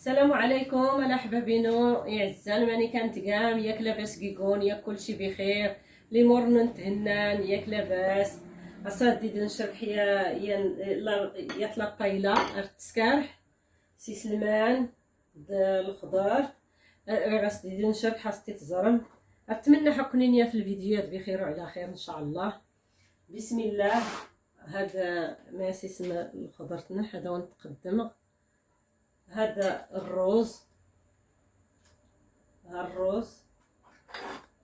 السلام عليكم الاحبابينو يعزان ماني كانت كام ياك لاباس كيكون ياك كلشي بخير لي مورنا نتهنان ياك لاباس اصادي نشرح يا طلاقيله ارتسكارح سي سلمان الخضار راس دي نشرح حاستي تزرم. اتمنى حكونين يا في الفيديوهات بخير وعلى خير ان شاء الله. بسم الله. هذا ما اسم الخضر تنح هذا ونتقدم. هذا الروز،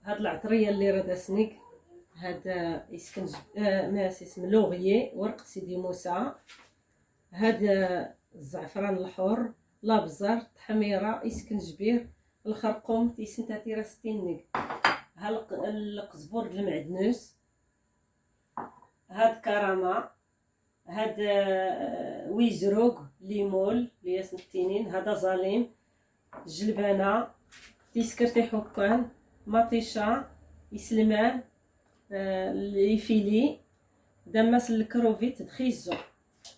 هاد العطريه اللي راه سنيك، هذا يسكن ماس اسم لوغيي ورقه سيدي موسى. هذا الزعفران الحر، لابزر، تحميره، يسكنجبير، الخرقوم تيسنتا تيرا ستينك. ها القزبور د المعدنوس، هاد كرامه، هاد ويزروق، ليمول اللي سنتينين، هذا زاليم، جلبانه، تيسكرتي حكان، مطيشه، يسلمان، ليفيلي، دماس الكروفيت دخيزو.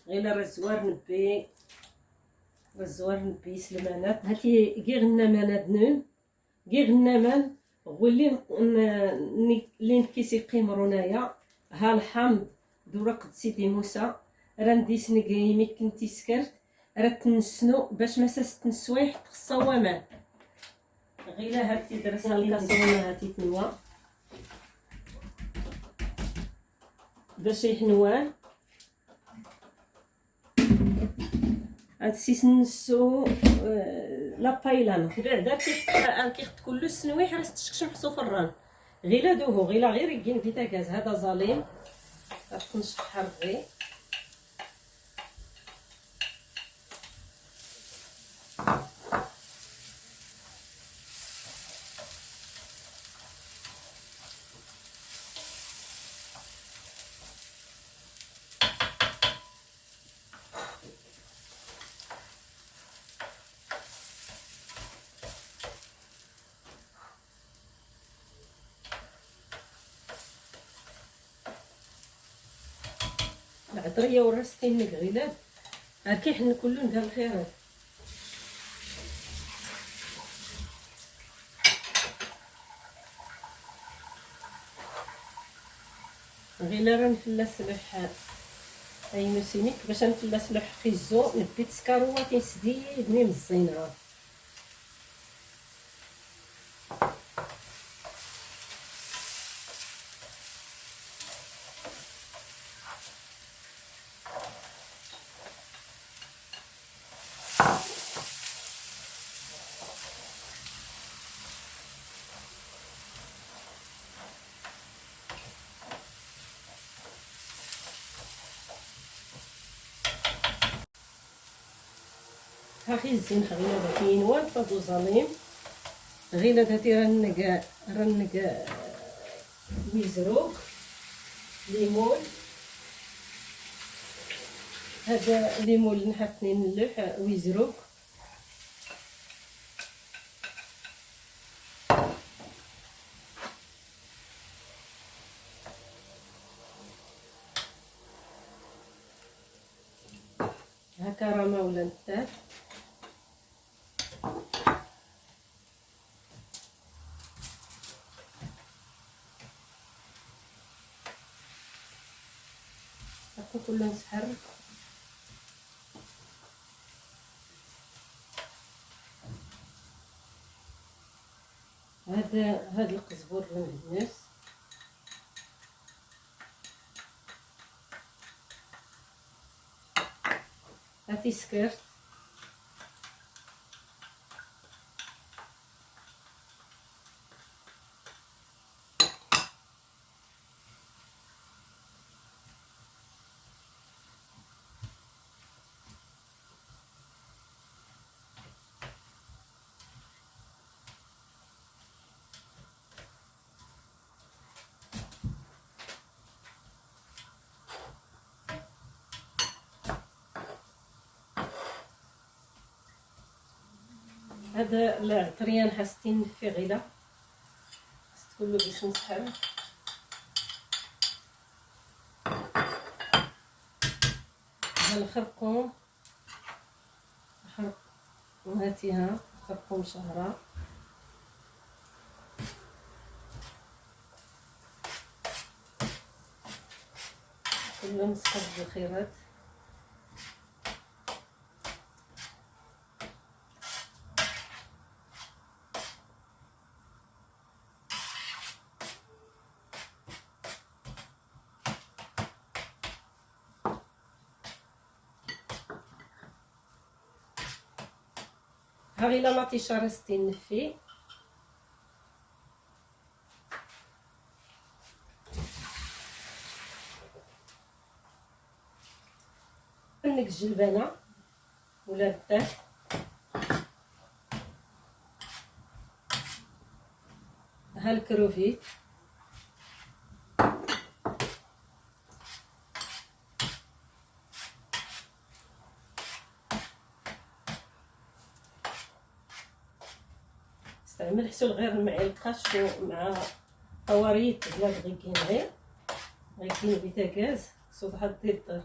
غير راه زوار نبي يسلمانات. هاتي كي غنامان دنون كي غنامان غولي اللي نكيسي قيمرونايا. ها الحمض دورق سيدي موسى راه نديسني كيمي كنتي سكرت راه تنسنو باش ما ساست نسوايح الصوامات. غير هاتي درسها الكاسرونه هاتي تنوا باش يحنوان. هاد السيس نسو لا بايلان بعدا كيخت كل السنويح راه تشكشم حصو فران. غير دوهو غير يجين بيتاكاز. هذا زاليم غتنشط حرغي. العطريه ورستين غيلاد هاكي حنا كلهم دار الخيرات. غير راه نفلس لوح اي نسينيك باش نفلس لوح خيزو نبي تسكروات يسديد مي مزينها. هاخي الزين غير كاين وان فادو زاليم. غير هاتي رنق ميزروق، ليمون. هذا ليمون نحطني نلوح ويزروق. ها كرامه ولا نتاع هاكو كله نسحر. هذا القزبور المعدنوس، هاتي سكرت، هذا العطريان حاستين في غيله خاص كله باش نسحر. هذا الخرقوم وهاتيها تبقى مشهرة. كلهم مسقط بالخيرات. ها غير لا تيشارستي نفي عندك الجلبانه ولا الدار. ها الكروفيت، استعمل حسول غير المعلقه شو مع قواريط ولا غيكين غيكين بيتاكاز صوت حد الدار.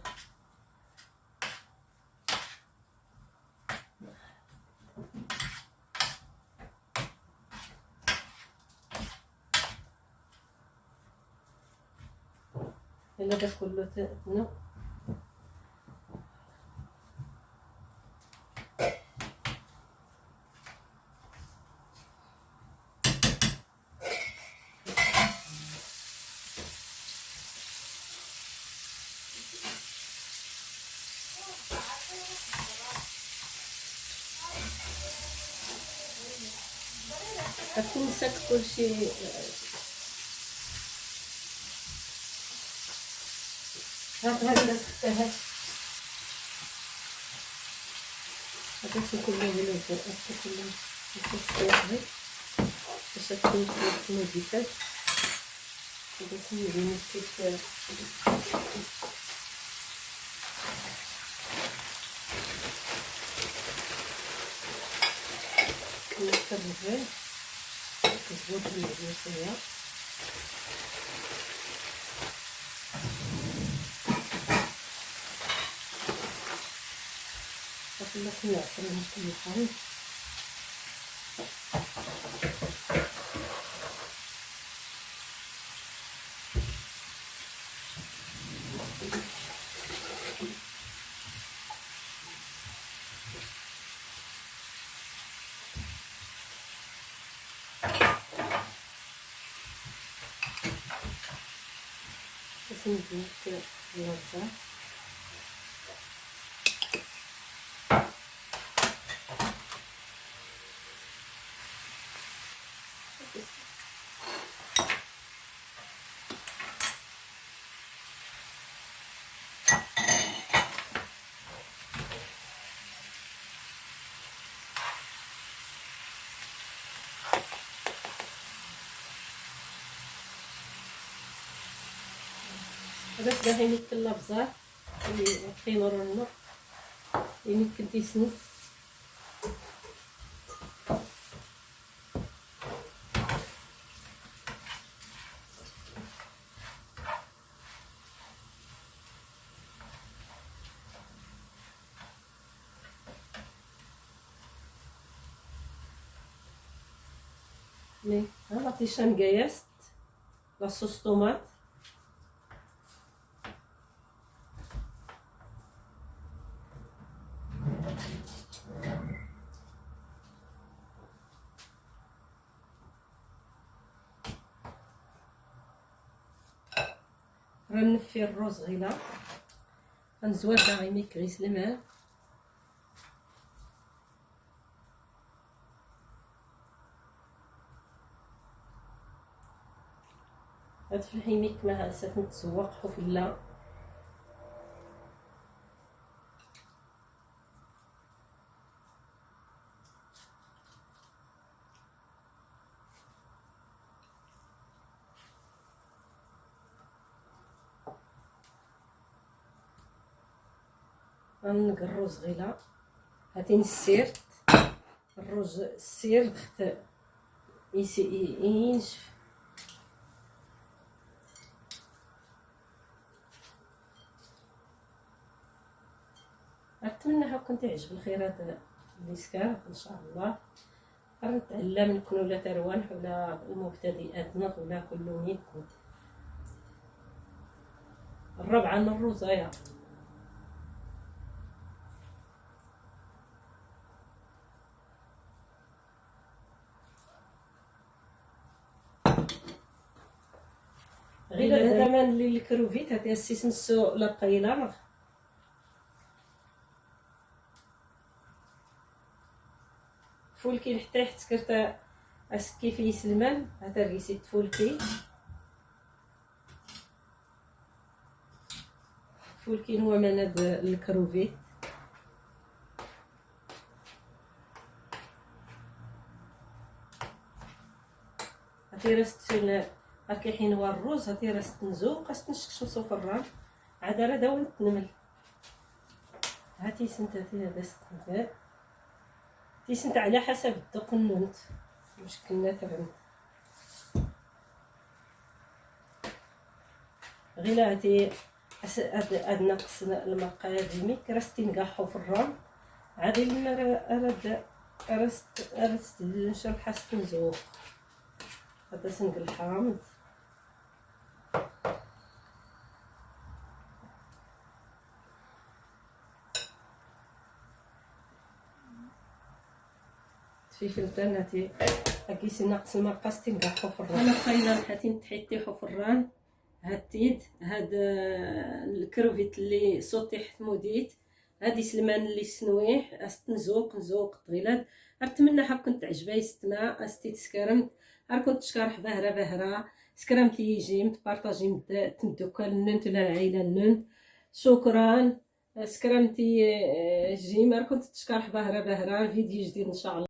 الا دا كله نو كتمسك كلشي. هاد اللي سختها هذا كله ولا هذا كله يستوي باش تكون نضيفات. هذا كله كيف كنكتب كزبوط المعدنوسية. وخلنا نعصر المكيفين. باش نزيد الوزة. هذا باغي يمكن لابزار يقيمر لنا يمكن تيسند. مي ها لا تيشان كايست لا صوص طوماط. غنفي الروز غيلا غنزوار غير ميكريس الماء. هاد في الحيميك ما هسات نتسوق حفله. غنق الروز غيلا. هاتين السيرت الروز السير خت ينشف. نتمنى حكم تعجب الخيرات اللي سكر ان شاء الله. قررت علام نكون ولا تروانح ولا المبتدئات نض ولا كل نيت. الرابعه من الرزايه. غير هذا من اللي الكروفيت هذا السيسنسو لا بايلا فولكي حتى سكرت اسكي في سلمان هذا ريسيت فولكي هو من هذا الكروفيت. هاتي راستون هاكي حين هو الروز هاتي راست نزوق نشكشو صفران عاد راه داون تنمل. هاتي سنت هاتي هذا ستنبا تيسنت على حسب الذوق النونت واش كنا تبعت غير هاتي هاد نقص المقاديمي كرستي نقاحو في الرام عادي لما راه رست نشرب حسب نزوق هذا سنق الحامض. في فلتان هاتي هاكيسي ناقص المقاس تنقحو في الران. انا خايله حاتي تحيطيحو في الران. هاتيد هاد الكروفيت اللي صوتيح موديت هادي سلمان اللي سنويح نزوق طويلات ارتمنى حق كنت عجباي ستما استيت سكرمت كنت شكرح بهرة سكرمت يجي تبارطاجي تندوكال ننت العائله ننت شكرا سكرمتي جيم كنت تشكرح بهرة فيديو جديد ان شاء الله.